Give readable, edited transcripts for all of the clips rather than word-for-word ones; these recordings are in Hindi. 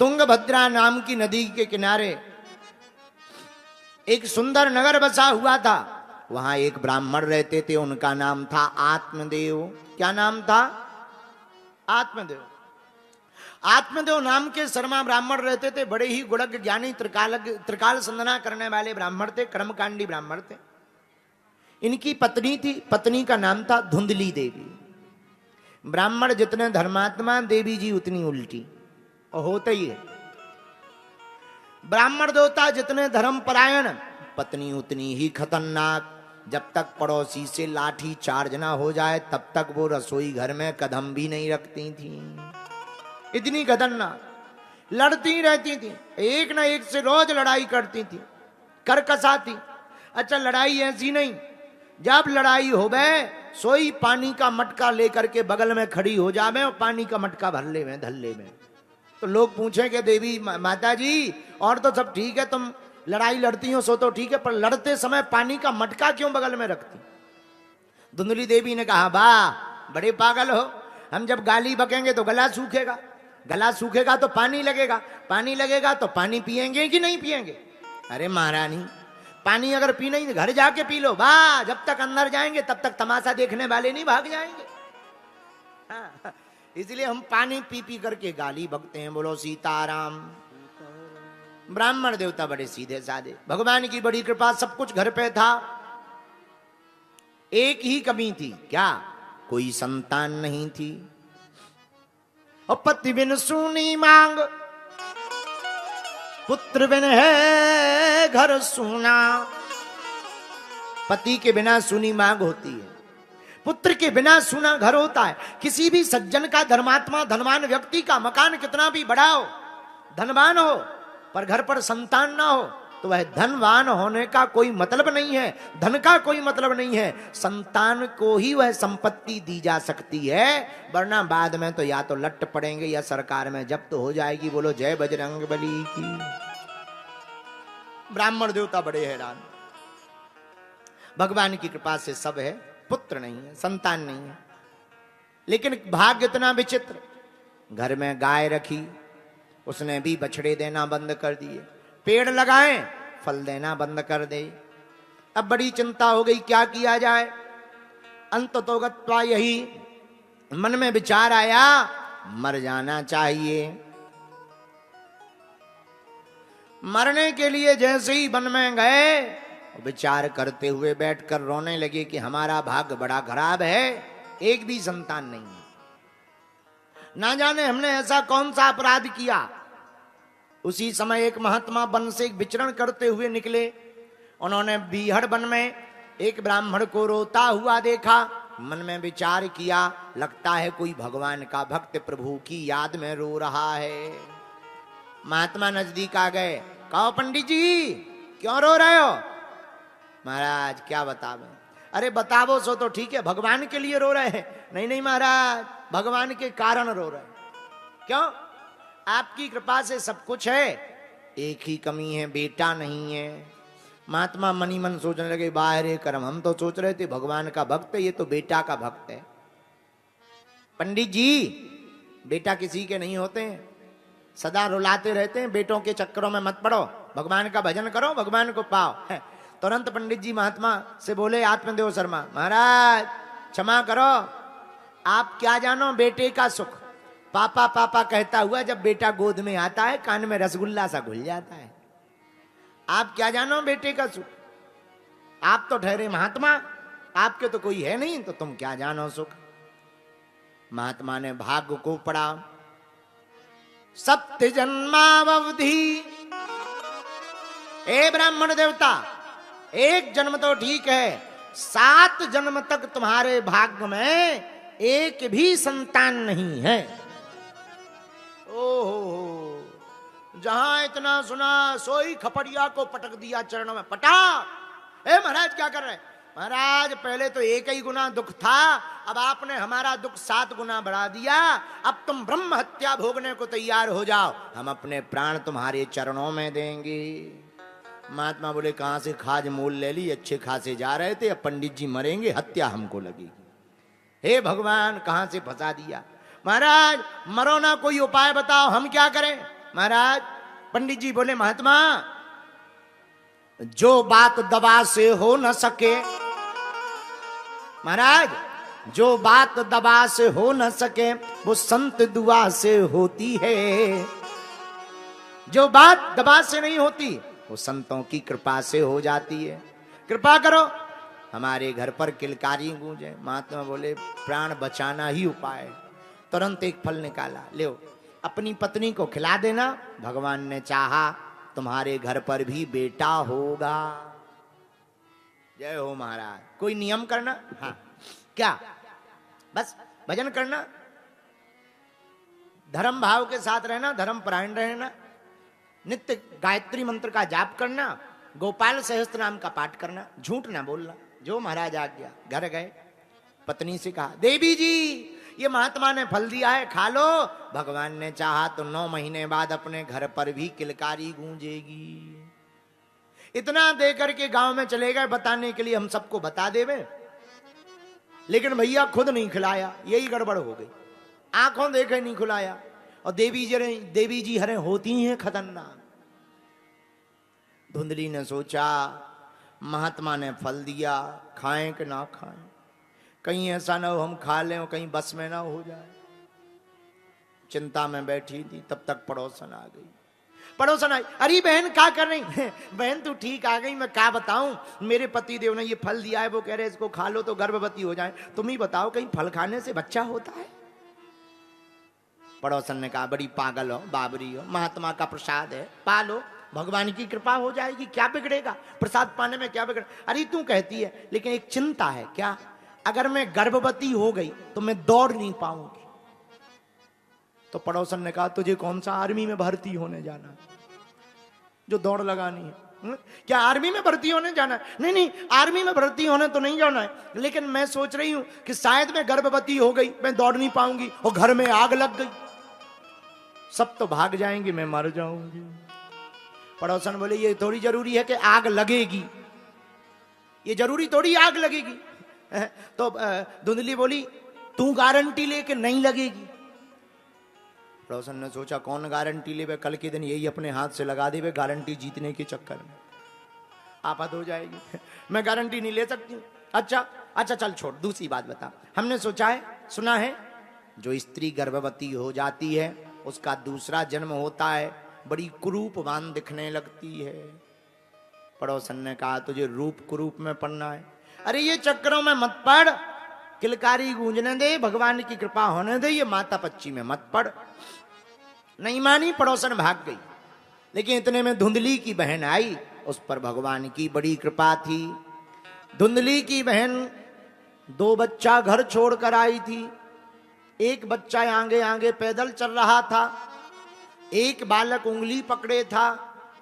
तुंगभद्रा नाम की नदी के किनारे एक सुंदर नगर बसा हुआ था। वहां एक ब्राह्मण रहते थे, उनका नाम था आत्मदेव। क्या नाम था? आत्मदेव। आत्मदेव नाम के शर्मा ब्राह्मण रहते थे, बड़े ही गुणज्ञ ज्ञानी त्रिकाल संदना करने वाले ब्राह्मण थे, कर्मकांडी ब्राह्मण थे। इनकी पत्नी थी, पत्नी का नाम था धुंधली देवी। ब्राह्मण जितने धर्मात्मा, देवी जी उतनी उल्टी, और होता ही है। ब्राह्मण देवता जितने धर्मपरायण, पत्नी उतनी ही खतरनाक। जब तक पड़ोसी से लाठी चार्ज ना हो जाए तब तक वो रसोई घर में कदम भी नहीं रखती थी। इतनी खतरनाक, लड़ती रहती थी, एक ना एक से रोज लड़ाई करती थी, करकसाती। अच्छा, लड़ाई ऐसी नहीं, जब लड़ाई हो गए सोई पानी का मटका लेकर के बगल में खड़ी हो जावे और पानी का मटका भर ले में धल्ले में। तो लोग पूछेंगे देवी माता जी और तो सब ठीक है, तुम लड़ाई लड़ती हो सो तो ठीक है, पर लड़ते समय पानी का मटका क्यों बगल में रखती? धुंधली देवी ने कहा, वाह बड़े पागल हो, हम जब गाली बकेंगे तो गला सूखेगा, गला सूखेगा तो पानी लगेगा, पानी लगेगा तो पानी पिएंगे कि नहीं पिएंगे? अरे महारानी, पानी अगर पीना ही घर जाके पी लो, वाह, जब तक अंदर जाएंगे तब तक तमाशा देखने वाले नहीं भाग जाएंगे। हाँ, इसलिए हम पानी पी पी करके गाली बकते हैं। बोलो सीताराम। ब्राह्मण देवता बड़े सीधे साधे, भगवान की बड़ी कृपा, सब कुछ घर पे था। एक ही कमी थी, क्या? कोई संतान नहीं थी। और पति बिन सूनी मांग, पुत्र बिन है घर सूना। पति के बिना सूनी मांग होती है, पुत्र के बिना सूना घर होता है। किसी भी सज्जन का, धर्मात्मा धनवान व्यक्ति का मकान कितना भी बड़ा हो, धनवान हो, पर घर पर संतान ना हो तो वह धनवान होने का कोई मतलब नहीं है, धन का कोई मतलब नहीं है। संतान को ही वह संपत्ति दी जा सकती है, वरना बाद में तो या तो लट पड़ेंगे या सरकार में जब्त हो जाएगी। बोलो जय बजरंग बली की। ब्राह्मण देवता बड़े हैरान, भगवान की कृपा से सब है, पुत्र नहीं है, संतान नहीं है। लेकिन भाग्य इतना विचित्र, घर में गाय रखी, उसने भी बछड़े देना बंद कर दिए। पेड़ लगाए, फल देना बंद कर दे। अब बड़ी चिंता हो गई, क्या किया जाए। अंततो गत्वा यही मन में विचार आया, मर जाना चाहिए। मरने के लिए जैसे ही वन में गए, विचार करते हुए बैठकर रोने लगे कि हमारा भाग्य बड़ा खराब है, एक भी संतान नहीं है। ना जाने हमने ऐसा कौन सा अपराध किया। उसी समय एक महात्मा वन से विचरण करते हुए निकले। उन्होंने बीहड़ वन में एक ब्राह्मण को रोता हुआ देखा। मन में विचार किया, लगता है कोई भगवान का भक्त प्रभु की याद में रो रहा है। महात्मा नजदीक आ गए, कहो पंडित जी क्यों रो रहे हो? महाराज क्या बतावे? अरे बतावो सो तो ठीक है, भगवान के लिए रो रहे हैं? नहीं नहीं महाराज, भगवान के कारण रो रहे हैं। क्यों? आपकी कृपा से सब कुछ है, एक ही कमी है, बेटा नहीं है। महात्मा मनी मन सोचने लगे, बाहर कर्म, हम तो सोच रहे थे भगवान का भक्त है, ये तो बेटा का भक्त है। पंडित जी बेटा किसी के नहीं होते हैं, सदा रुलाते रहते हैं, बेटों के चक्करों में मत पड़ो, भगवान का भजन करो, भगवान को पाओ। तुरंत पंडित जी महात्मा से बोले, आत्मदेव शर्मा, महाराज क्षमा करो, आप क्या जानो बेटे का सुख। पापा पापा कहता हुआ जब बेटा गोद में आता है, कान में रसगुल्ला सा घुल जाता है। आप क्या जानो बेटे का सुख। आप तो ठहरे महात्मा, आपके तो कोई है नहीं, तो तुम क्या जानो सुख। महात्मा ने भाग्य को पढ़ा। सप्त जन्मावधि, ए ब्राह्मण देवता, एक जन्म तो ठीक है, 7 जन्म तक तुम्हारे भाग्य में एक भी संतान नहीं है। ओहो, जहां इतना सुना सोई खपड़िया को पटक दिया चरणों में, पटाक। ए महाराज क्या कर रहे हैं? महाराज पहले तो एक ही गुना दुख था, अब आपने हमारा दुख 7 गुना बढ़ा दिया। अब तुम ब्रह्म हत्या भोगने को तैयार हो जाओ, हम अपने प्राण तुम्हारे चरणों में देंगे। महात्मा बोले, कहां से खाज मोल ले ली, अच्छे खासे जा रहे थे, अब पंडित जी मरेंगे, हत्या हमको लगेगी। हे भगवान, कहां से फंसा दिया। महाराज मरो ना, कोई उपाय बताओ, हम क्या करें? महाराज पंडित जी बोले, महात्मा जो बात दवा से हो न सके, महाराज जो बात दवा से हो न सके वो संत दुआ से होती है। जो बात दबा से नहीं होती वो संतों की कृपा से हो जाती है। कृपा करो हमारे घर पर किलकारी गूंजे। महात्मा बोले, प्राण बचाना ही उपाय है। तुरंत एक फल निकाला, ले अपनी पत्नी को खिला देना, भगवान ने चाहा तुम्हारे घर पर भी बेटा होगा। जय हो महाराज। कोई नियम करना, हाँ क्या, बस भजन करना, धर्म भाव के साथ रहना, धर्म परायण रहना, नित्य गायत्री मंत्र का जाप करना, गोपाल सहस्त्र नाम का पाठ करना, झूठ ना बोलना। जो महाराज आ गया, घर गए, पत्नी से कहा, देवी जी ये महात्मा ने फल दिया है, खा लो। भगवान ने चाहा तो 9 महीने बाद अपने घर पर भी किलकारी गूंजेगी। इतना दे करके गांव में चले गए बताने के लिए, हम सबको बता देवे, लेकिन भैया खुद नहीं खिलाया, यही गड़बड़ हो गई। आंखों देखे नहीं खिलाया। और देवी जी हरे होती हैं खतरनाक। धुंधली ने सोचा महात्मा ने फल दिया, खाएं कि ना खाएं, कहीं ऐसा ना हो हम खा लें, कहीं बस में ना हो जाए। चिंता में बैठी थी, तब तक पड़ोसन आ गई। पड़ोसन आई, अरे बहन क्या कर रही? बहन तू ठीक आ गई, मैं क्या बताऊं, मेरे पति देव ने ये फल दिया है, वो कह रहे इसको खा लो तो गर्भवती हो जाए। तुम ही बताओ कहीं फल खाने से बच्चा होता है? पड़ोसन ने कहा, बड़ी पागल हो, बाबरी हो, महात्मा का प्रसाद है, पालो, भगवान की कृपा हो जाएगी, क्या बिगड़ेगा, प्रसाद पाने में क्या बिगड़। अरे तू कहती है, लेकिन एक चिंता है। क्या? अगर मैं गर्भवती हो गई तो मैं दौड़ नहीं पाऊंगी। तो पड़ोसन ने कहा, तुझे कौन सा आर्मी में भर्ती होने जाना जो दौड़ लगानी है? क्या आर्मी में भर्ती होने जाना है? नहीं नहीं, आर्मी में भर्ती होने तो नहीं जाना है, लेकिन मैं सोच रही हूं कि शायद मैं गर्भवती हो गई, मैं दौड़ नहीं पाऊंगी और घर में आग लग गई, सब तो भाग जाएंगे, मैं मर जाऊंगी। पड़ोसन बोले, ये थोड़ी जरूरी है कि आग लगेगी, ये जरूरी थोड़ी आग लगेगी। तो धुंधली बोली, तू गारंटी ले कि नहीं लगेगी? पड़ोसन ने सोचा, कौन गारंटी ले, कल के दिन यही अपने हाथ से लगा दे, गारंटी जीतने के चक्कर में आफत हो जाएगी। मैं गारंटी नहीं ले सकती। अच्छा चल छोड़, दूसरी बात बता। हमने सोचा है, सुना है, जो स्त्री गर्भवती हो जाती है उसका दूसरा जन्म होता है, बड़ी कुरूपवान दिखने लगती है। पड़ोसन ने कहा, तुझे रूप कुरूप में पढ़ना है? अरे ये चक्करों में मत पढ़, किलकारी गूंजने दे, भगवान की कृपा होने दे, ये माता पच्ची में मत पढ़। नहीं मानी, पड़ोसन भाग गई। लेकिन इतने में धुंधली की बहन आई, उस पर भगवान की बड़ी कृपा थी। धुंधली की बहन 2 बच्चा घर छोड़कर आई थी। एक बच्चा आगे आगे पैदल चल रहा था, एक बालक उंगली पकड़े था,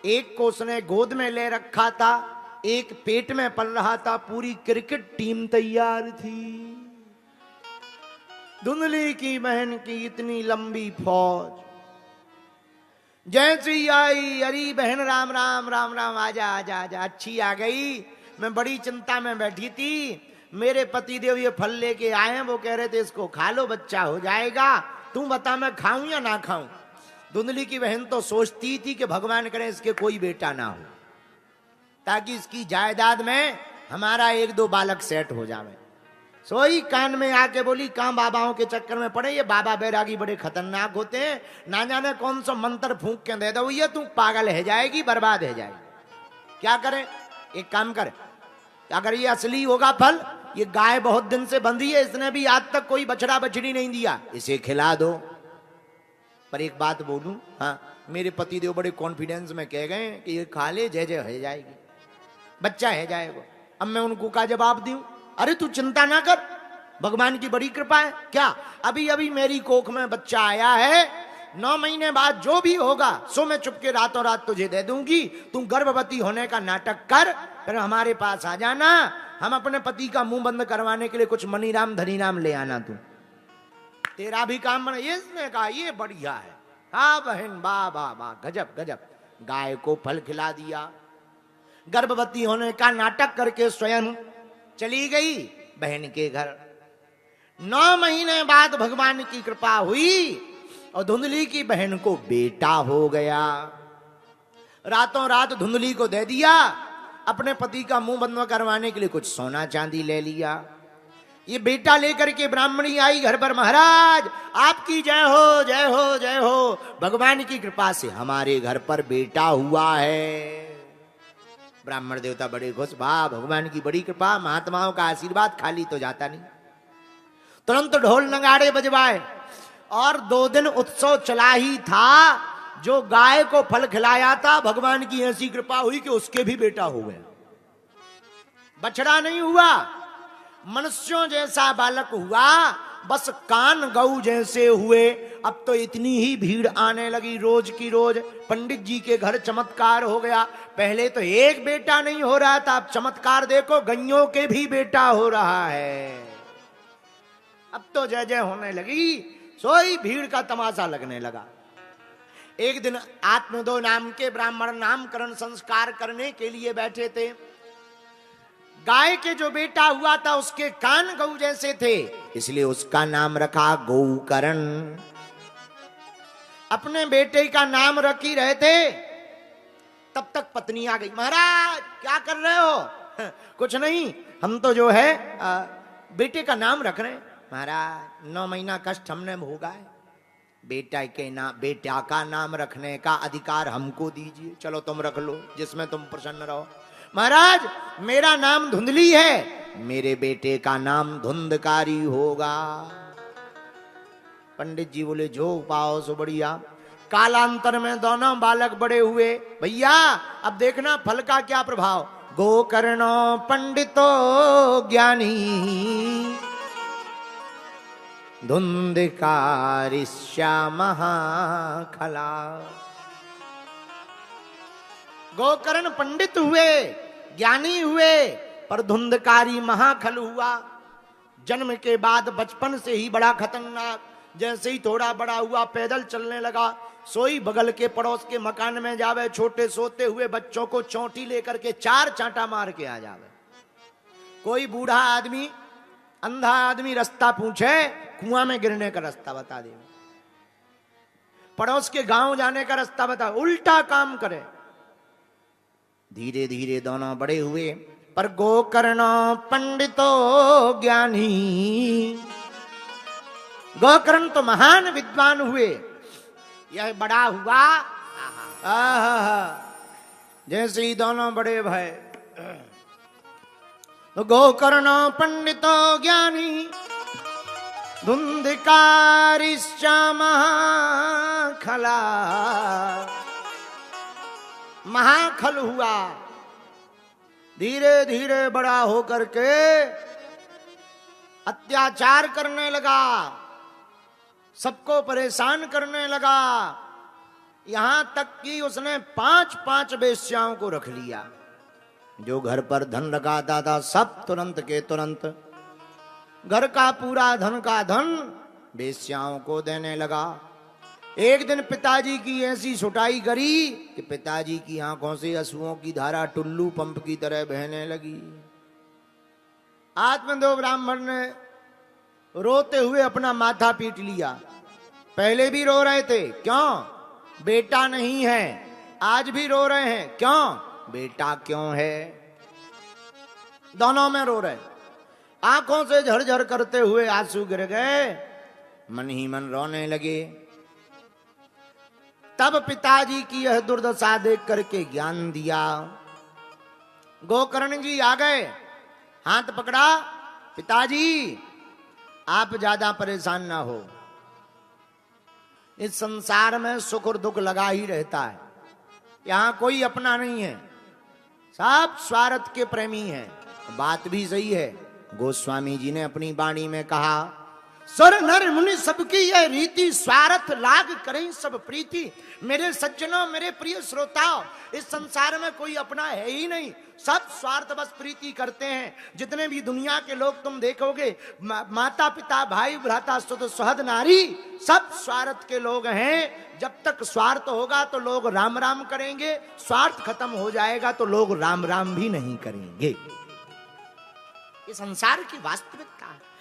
एक को उसने गोद में ले रखा था, एक पेट में पल रहा था। पूरी क्रिकेट टीम तैयार थी। धुंधली की बहन की इतनी लंबी फौज जैसी आई, अरे बहन राम राम राम राम, आजा आजा आजा, अच्छी आ गई। मैं बड़ी चिंता में बैठी थी, मेरे पति देव ये फल लेके आए हैं, वो कह रहे थे इसको खा लो बच्चा हो जाएगा, तू बता मैं खाऊं या ना खाऊं। धुंधली की बहन तो सोचती थी कि भगवान करे इसके कोई बेटा ना हो, ताकि इसकी जायदाद में हमारा 1-2 बालक सेट हो जावे। सोई कान में आके बोली, कहां बाबाओं के चक्कर में पड़े, ये बाबा बैरागी बड़े खतरनाक होते हैं, ना जाने कौन सा मंत्र फूंक के दे दो, ये तू पागल है जाएगी, बर्बाद है जाएगी। क्या करें? एक काम कर, अगर ये असली होगा फल, ये गाय बहुत दिन से बंधी है, इसने भी आज तक कोई बछड़ा बछड़ी नहीं दिया, इसे खिला दो। पर एक बात बोलूं, हाँ, मेरे पति देव बड़े कॉन्फिडेंस में कह गए कि ये खा ले, जय जय है जाएगी, बच्चा है जाएगा। अब मैं उनको क्या जवाब दूं? अरे तू चिंता ना कर, भगवान की बड़ी कृपा है। क्या? अभी अभी मेरी कोख में बच्चा आया है, 9 महीने बाद जो भी होगा सो मैं चुपके रातों रात तुझे दे दूंगी। तू गर्भवती होने का नाटक कर, फिर हमारे पास आ जाना, हम अपने पति का मुंह बंद करवाने के लिए कुछ मनीराम धनीराम ले आना, तू तेरा भी काम बना। इसने कहा ये बढ़िया है। हाँ बहन, वाह वाह वाह, गजब गजब। गाय को फल खिला दिया, गर्भवती होने का नाटक करके स्वयं चली गई बहन के घर। 9 महीने बाद भगवान की कृपा हुई और धुंधली की बहन को बेटा हो गया। रातों रात धुंधली को दे दिया, अपने पति का मुंह बंद करवाने के लिए कुछ सोना चांदी ले लिया। ये बेटा लेकर के ब्राह्मणी आई घर पर, महाराज आपकी जय हो जय हो जय हो, भगवान की कृपा से हमारे घर पर बेटा हुआ है। ब्राह्मण देवता बड़े खुश, वाह भगवान की बड़ी कृपा, महात्माओं का आशीर्वाद खाली तो जाता नहीं। तुरंत ढोल नगाड़े बजवाए और 2 दिन उत्सव चला ही था। जो गाय को फल खिलाया था, भगवान की ऐसी कृपा हुई कि उसके भी बेटा हो गया। बछड़ा नहीं हुआ, मनुष्यों जैसा बालक हुआ, बस कान गऊ जैसे हुए। अब तो इतनी ही भीड़ आने लगी, रोज की रोज पंडित जी के घर चमत्कार हो गया। पहले तो एक बेटा नहीं हो रहा था, अब चमत्कार देखो गइयों के भी बेटा हो रहा है। अब तो जय जय होने लगी, सोई भीड़ का तमाशा लगने लगा। एक दिन आत्मदो नाम के ब्राह्मण नामकरण संस्कार करने के लिए बैठे थे। गाय के जो बेटा हुआ था उसके कान गऊ जैसे थे, इसलिए उसका नाम रखा गौकरण। अपने बेटे का नाम रख ही रहे थे, तब तक पत्नी आ गई। महाराज क्या कर रहे हो? कुछ नहीं, हम तो जो है बेटे का नाम रख रहे हैं। महाराज 9 महीना कष्ट हमने भोगा है, बेटा का नाम रखने का अधिकार हमको दीजिए। चलो तुम रख लो, जिसमें तुम प्रसन्न रहो। महाराज मेरा नाम धुंधली है, मेरे बेटे का नाम धुंधकारी होगा। पंडित जी बोले जो पाओ सो बढ़िया। कालांतर में दोनों बालक बड़े हुए। भैया अब देखना फल का क्या प्रभाव। गोकर्णो पंडितो ज्ञानी, धुंधकारिष्या महाखला। गोकर्ण पंडित हुए, ज्ञानी हुए, पर धुंधकारी महाखल हुआ। जन्म के बाद बचपन से ही बड़ा खतरनाक। जैसे ही थोड़ा बड़ा हुआ पैदल चलने लगा, सोई बगल के पड़ोस के मकान में जावे, छोटे सोते हुए बच्चों को चोटी लेकर के 4 चांटा मार के आ जावे। कोई बूढ़ा आदमी, अंधा आदमी रास्ता पूछे, कुआं में गिरने का रास्ता बता दे। पड़ोस के गांव जाने का रास्ता बता, उल्टा काम करे। धीरे धीरे दोनों बड़े हुए, पर गोकर्ण पंडितो ज्ञानी। गोकर्ण तो महान विद्वान हुए, यह बड़ा हुआ। जैसे ही दोनों बड़े भय, गोकर्ण पंडितो ज्ञानी, धुंधकारिष्या महाखला। महाखल हुआ। धीरे धीरे बड़ा होकर के अत्याचार करने लगा, सबको परेशान करने लगा। यहां तक कि उसने 5-5 वेश्याओं को रख लिया। जो घर पर धन लगाता था सब तुरंत के तुरंत घर का पूरा धन का धन वेश्याओं को देने लगा। एक दिन पिताजी की ऐसी सुटाई करी कि पिताजी की आंखों से अश्रुओं की धारा टुल्लू पंप की तरह बहने लगी। आत्मदो ब्राह्मण ने रोते हुए अपना माथा पीट लिया। पहले भी रो रहे थे, क्यों? बेटा नहीं है। आज भी रो रहे हैं, क्यों? बेटा क्यों है? दोनों में रो रहे, आंखों से झरझर करते हुए आंसू गिर गए, मन ही मन रोने लगे। तब पिताजी की यह दुर्दशा देख करके ज्ञान दिया। गोकर्ण जी आ गए, हाथ पकड़ा, पिताजी आप ज्यादा परेशान ना हो। इस संसार में सुख और दुख लगा ही रहता है, यहां कोई अपना नहीं है, सब स्वार्थ के प्रेमी हैं। बात भी सही है। गोस्वामी जी ने अपनी वाणी में कहा, सर नर मुनि सबकी यह रीति, स्वार्थ लाग करें सब प्रीति। मेरे सज्जनों, मेरे प्रिय श्रोताओं, इस संसार में कोई अपना है ही नहीं, सब स्वार्थ बस प्रीति करते हैं। जितने भी दुनिया के लोग तुम देखोगे, माता पिता भाई भ्राता सुत सुहद नारी, सब स्वार्थ के लोग हैं। जब तक स्वार्थ होगा तो लोग राम राम करेंगे, स्वार्थ खत्म हो जाएगा तो लोग राम राम भी नहीं करेंगे। ये संसार की वास्तविकता है।